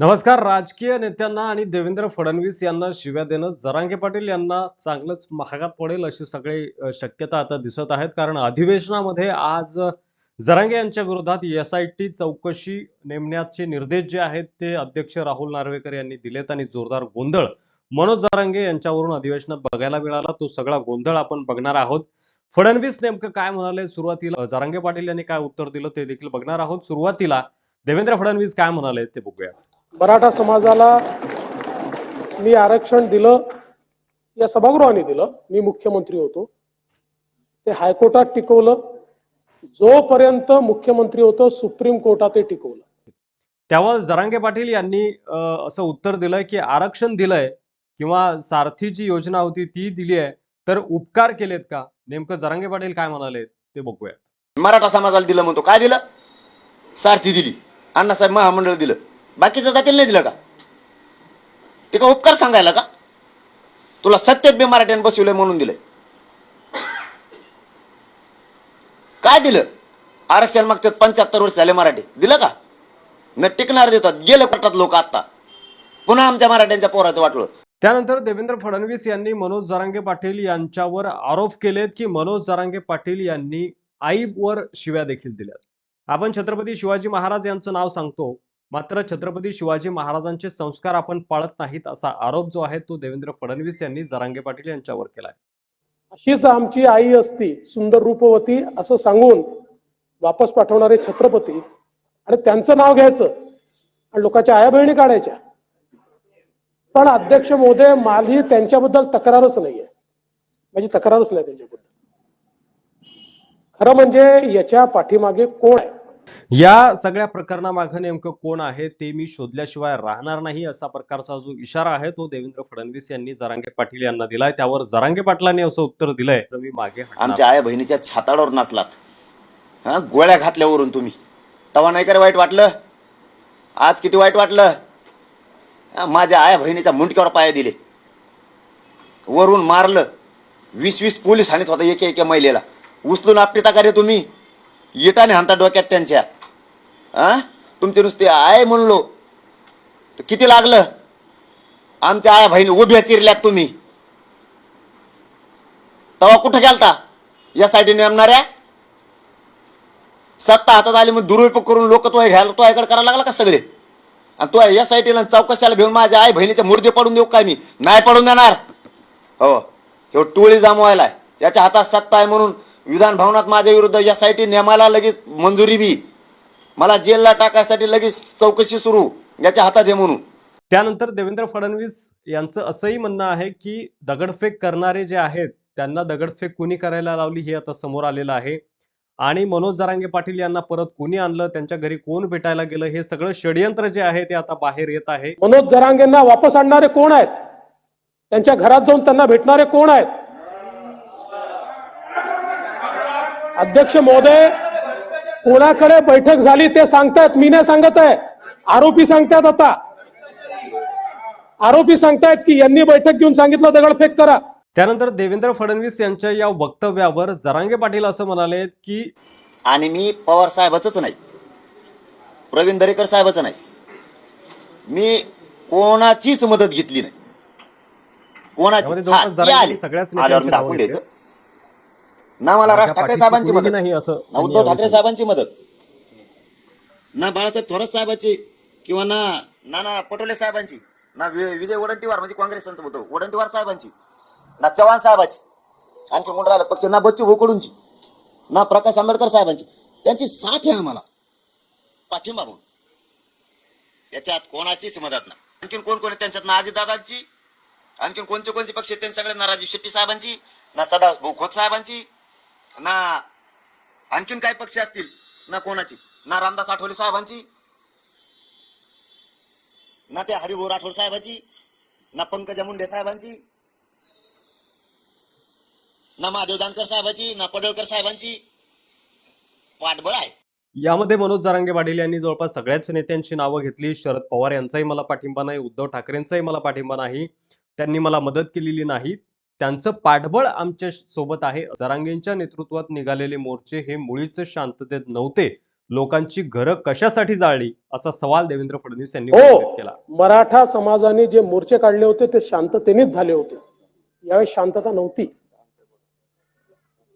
नमस्कार. राजकीय नेत्यांना आणि देवेंद्र फडणवीस यांना शिव्या देणं जरांगे पाटील यांना चांगलंच महागात पडेल अशी सगळी शक्यता आता दिसत आहेत. कारण अधिवेशनामध्ये आज जरांगे यांच्या विरोधात एसआयटी चौकशी नेमण्याचे निर्देश जे आहेत ते अध्यक्ष राहुल नार्वेकर यांनी दिलेत आणि जोरदार गोंधळ मनोज जरांगे यांच्यावरून अधिवेशनात बघायला मिळाला. तो सगळा गोंधळ आपण बघणार आहोत. फडणवीस नेमकं काय म्हणाले, सुरुवातीला जरांगे पाटील यांनी काय उत्तर दिलं ते देखील बघणार आहोत. सुरुवातीला देवेंद्र फडणवीस काय म्हणाले ते बघूया. मराठा समाजाला मी आरक्षण दिलं, या सभागृहाने दिलं. मी मुख्यमंत्री होतो, ते हायकोर्टात टिकवलं. जोपर्यंत मुख्यमंत्री होतो सुप्रीम कोर्टात ते टिकवलं. त्यावर जरांगे पाटील यांनी असं उत्तर दिलंय की आरक्षण दिलंय किंवा सारथी जी योजना होती ती दिली आहे तर उपकार केलेत का? नेमकं जरांगे पाटील काय म्हणाले ते बघूया. मराठा समाजाला दिलं म्हणतो. काय दिलं? सारथी दिली, अण्णासाहेब महामंडळ दिलं, बाकीचं जातील नाही दिलं का? ते का उपकार सांगायला का? तुला सत्तेत बी मराठ्यानं बसवलंय म्हणून दिलंय. काय दिलं? आरक्षण मागतात 75 वर्ष झाले मराठी, दिलं का? न टिकणार देतात. गेलं कोर्टात लोक. आता पुन्हा आमच्या मराठ्यांच्या पोराचं वाटलं. त्यानंतर देवेंद्र फडणवीस यांनी मनोज जरांगे पाटील यांच्यावर आरोप केलेत की मनोज जरांगे पाटील यांनी आईवर शिव्या देखील दिल्यात. आपण छत्रपती शिवाजी महाराज यांचं नाव सांगतो, मात्र छत्रपती शिवाजी महाराजांचे संस्कार आपण पाळत नाहीत असा आरोप जो आहे तो देवेंद्र फडणवीस यांनी जरांगे पाटील यांच्यावर केलाय. अशीच आमची आई असती सुंदर रूपवती असं सांगून वापस पाठवणारे छत्रपती, आणि त्यांचं नाव घ्यायचं आणि लोकांच्या आया बहिणी काढायच्या. पण अध्यक्ष महोदय, माझी त्यांच्याबद्दल तक्रारच नाहीये. माझी तक्रारच नाही त्यांच्याबद्दल. खरं म्हणजे याच्या पाठीमागे कोण आहे, या सगळ्या प्रकरणामागे नेमकं कोण आहे ते मी शोधल्याशिवाय राहणार नाही असा प्रकारचा जो इशारा आहे तो देवेंद्र फडणवीस यांनी जरांगे पाटील यांना दिलाय. त्यावर जरांगे पाटलांनी असं उत्तर दिलंय तर मी मागे हटणार. आमच्या आया बहिणीच्या छाताडावर नाचलात, हा, गोळ्या घातल्यावरून तुम्ही. तवा नाही करे वाईट वाटलं? आज किती वाईट वाटलं? माझ्या आया बहिणीच्या मुंडक्यावर पाय दिले, वरून मारलं. 20-20 पोलीस हाणीत होता एका महिलेला. उचलून आपटीता का रे तुम्ही? इटाने हाणता डोक्यात त्यांच्या. तुमचे नुसते आय म्हणलो तर किती लागलं? आमच्या आया बहिणी उभ्या चिरल्यात तुम्ही. तवा कुठं गेलता? यासाठी नेमणाऱ्या सत्ता हातात आली मग दुरुपयोग करून लोक तो घ्यायला तो ऐकड करायला लागला का सगळे? आणि तो यासाठीला चौकशाला घेऊन माझ्या आई बहिणीचे मुर्दे पडून देऊ काय? मी नाही पडून देणार. हो, हे टोळी जमवायला याच्या हातात सत्ता आहे म्हणून विधान भवनात माझ्या विरुद्ध यासाठी नेमाला लगेच मंजुरी बी, मला जेलला टाकायसाठी लगेच चौकशी सुरू, याच्या हातात आहे म्हणून. त्यानंतर देवेंद्र फडणवीस यांचं असंही म्हणणं आहे की दगडफेक करणारे जे आहेत त्यांना दगडफेक कुणी करायला लावली हे आता समोर आलेलं आहे. आणि मनोज जरांगे पाटील यांना परत कोणी आणलं, त्यांच्या घरी कोण भेटायला गेलं, हे सगळं षडयंत्र जे आहे ते आता बाहेर येत आहे. मनोज जरांगेंना वापस आणणारे कोण आहेत, त्यांच्या घरात जाऊन त्यांना भेटणारे कोण आहेत? अध्यक्ष महोदय, कोणाकडे बैठक झाली ते सांगतायत, मी नाही सांगत आहे. आरोपी सांगतायत. आता आरोपी सांगतायत की यांनी बैठक घेऊन सांगितलं दगडफेक करा. त्यानंतर देवेंद्र फडणवीस यांच्या या वक्तव्यावर जरांगे पाटील असं म्हणाले की आणि मी पवार साहेबाचंच नाही, प्रवीण दरेकर साहेबाचं नाही, मी कोणाचीच मदत घेतली नाही. कोणाची सगळ्याच दाखवून द्यायचं ना. मला राज ठाकरे साहेबांची मदत नाही, असं ना उद्धव ठाकरे साहेबांची मदत, ना बाळासाहेब थोरात साहेबांची, किंवा ना नाना पटोले साहेबांची, ना विजय वडंटीवार म्हणजे काँग्रेसांचं होतं वडंटीवार साहेबांची, ना चव्हाण साहेबांची, आणखी कोण राहिलं पक्ष, ना बच्चू भोकडूंची, ना प्रकाश आंबेडकर साहेबांची. त्यांची साथ आहे आम्हाला पाठिंबा म्हणून. याच्यात कोणाचीच मदत नाही. आणखीन कोण कोण त्यांच्यात? ना अजितदादांची, आणखीन कोणते पक्ष आहेत त्यांच्याकडे? ना राजीव शेट्टी साहेबांची, ना सदाभाऊ खोत साहेबांची, ना आणखीन काय पक्ष असतील, ना कोणाची, ना रामदास आठवले साहेबांची, ना त्या हरिभाऊ राठोड साहेबांची, ना पंकजा मुंडे साहेबांची, ना महादेव जानकर साहेबांची, ना पडळकर साहेबांची. पाठबळ आहे. यामध्ये मनोज जरांगे पाटील यांनी जवळपास सगळ्याच नेत्यांची नावं घेतली. शरद पवार यांचाही मला पाठिंबा नाही, उद्धव ठाकरेंचाही मला पाठिंबा नाही, त्यांनी मला मदत केलेली नाही, त्यांचं पाठबळ आमच्या सोबत आहे. जरांगेंच्या नेतृत्वात निघालेले मोर्चे हे मुळीच शांततेत नव्हते. लोकांची घरं कशासाठी जाळली असा सवाल देवेंद्र फडणवीस यांनी हो. उपस्थित केला. मराठा समाजाने जे मोर्चे काढले होते ते शांततेनेच झाले होते. यावेळी शांतता नव्हती.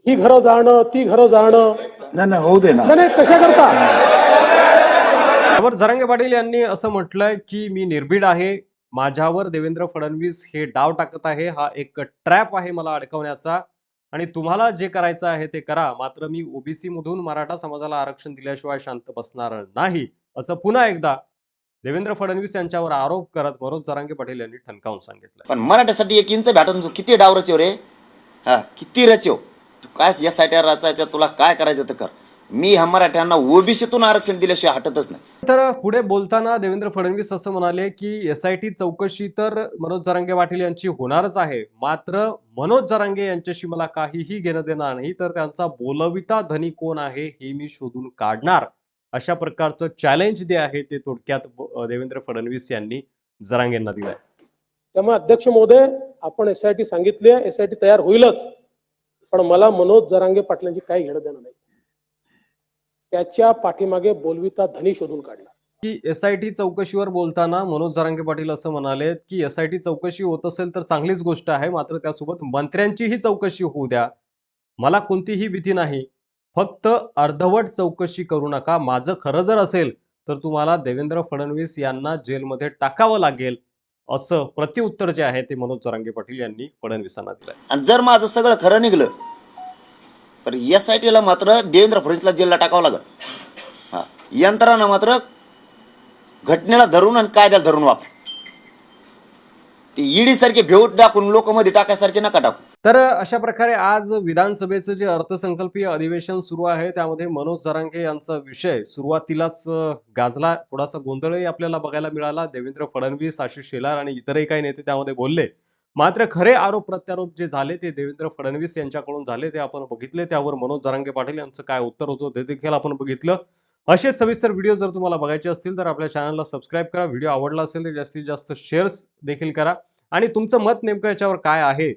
ही घरं जाणं, ती घरं जाणं, नाही होऊ दे ना. नाही कशा करता. त्यावर जरांगे पाटील यांनी असं म्हटलंय की मी निर्भीड आहे, माझ्यावर देवेंद्र फडणवीस हे डाव टाकत आहे, हा एक ट्रॅप आहे मला अडकवण्याचा आणि तुम्हाला जे करायचं आहे ते करा, मात्र मी ओबीसी मधून मराठा समाजाला आरक्षण दिल्याशिवाय शांत बसणार नाही, असं पुन्हा एकदा देवेंद्र फडणवीस यांच्यावर आरोप करत मनोज जरांगे पाटील यांनी ठणकावून सांगितलं. पण मराठ्यासाठी 1 इंच भेटून तू किती डाव रचव रे, हा किती रचव तू, काय यासाठी रचायचं, तुला काय करायचं तर कर. मी ह्या मराठ्यांना ओबीसीतून आरक्षण दिल्याशिवाय हटतच नाही. तर पुढे बोलताना देवेंद्र फडणवीस असं म्हणाले की एसआयटी चौकशी तर मनोज जरांगे पाटील यांची होणारच आहे, मात्र मनोज जरांगे यांच्याशी मला काहीही घेणं देणार नाही, तर त्यांचा बोलविता धनी कोण आहे हे मी शोधून काढणार, अशा प्रकारचं चॅलेंज जे आहे ते थोडक्यात देवेंद्र फडणवीस यांनी जरांगेंना दिलंय. त्यामुळे अध्यक्ष महोदय, आपण एसआयटी सांगितली आहे, एसआयटी तयार होईलच, पण मला मनोज जरांगे पाटलांची काही घेणं देणं नाही. त्याच्या पाठीमागे बोलविता धनी शोधून काढला. की एसआयटी चौकशीवर बोलताना मनोज जरांगे पाटील असं म्हणाले की एसआयटी चौकशी होत असेल तर चांगलीच गोष्ट आहे, मात्र त्यासोबत मंत्र्यांचीही चौकशी होऊ द्या, मला कोणतीही भीती नाही, फक्त अर्धवट चौकशी करू नका, माझं खरं जर असेल तर तुम्हाला देवेंद्र फडणवीस यांना जेलमध्ये टाकावं लागेल, असं प्रत्युत्तर जे आहे ते मनोज जरांगे पाटील यांनी फडणवीसांना दिलंय. आणि जर माझं सगळं खरं निघलं तर एसआयटीला मात्र देवेंद्र फडणवीसला जेलला टाकावं लागल. हा, यंत्रणा मात्र घटनेला धरून आणि कायद्याला धरून वापर. ती ईडी सारखे भेऊट दाखवून लोक मध्ये टाकायसारखे नका टाकू. तर अशा प्रकारे आज विधानसभेचं जे अर्थसंकल्पीय अधिवेशन सुरू आहे त्यामध्ये मनोज जरांगे यांचा विषय सुरुवातीलाच गाजला, थोडासा गोंधळही आपल्याला बघायला मिळाला. देवेंद्र फडणवीस, आशिष शेलार आणि इतरही काही नेते त्यामध्ये बोलले, मात्र खरे आरोप प्रत्यारोप जे झाले ते देवेंद्र फडणवीस यांच्याकडून झाले ते आपण बघितले. त्यावर मनोज जरांगे पाटील यांचं काय उत्तर होतं ते देखील आपण बघितलं. असे सविस्तर व्हिडिओ जर तुम्हाला बघायचे असतील तर आपल्या चॅनलला सबस्क्राईब करा. व्हिडिओ आवडला असेल तर जास्तीत जास्त शेअर्स देखील करा आणि तुमचं मत नेमकं याच्यावर काय आहे,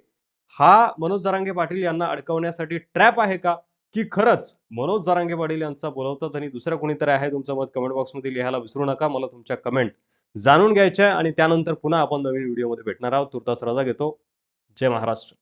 हा मनोज जरांगे पाटील यांना अडकवण्यासाठी ट्रॅप आहे का, की खरंच मनोज जरांगे पाटील यांचा बोलवतात आणि दुसरं कोणीतरी आहे, तुमचं मत कमेंट बॉक्समध्ये लिहायला विसरू नका. मला तुमच्या कमेंट जाणून घ्यायच्या आणि त्यानंतर पुन्हा आपण नवीन व्हिडिओमध्ये भेटणार आहोत. तुर्तास रजा घेतो. जय महाराष्ट्र.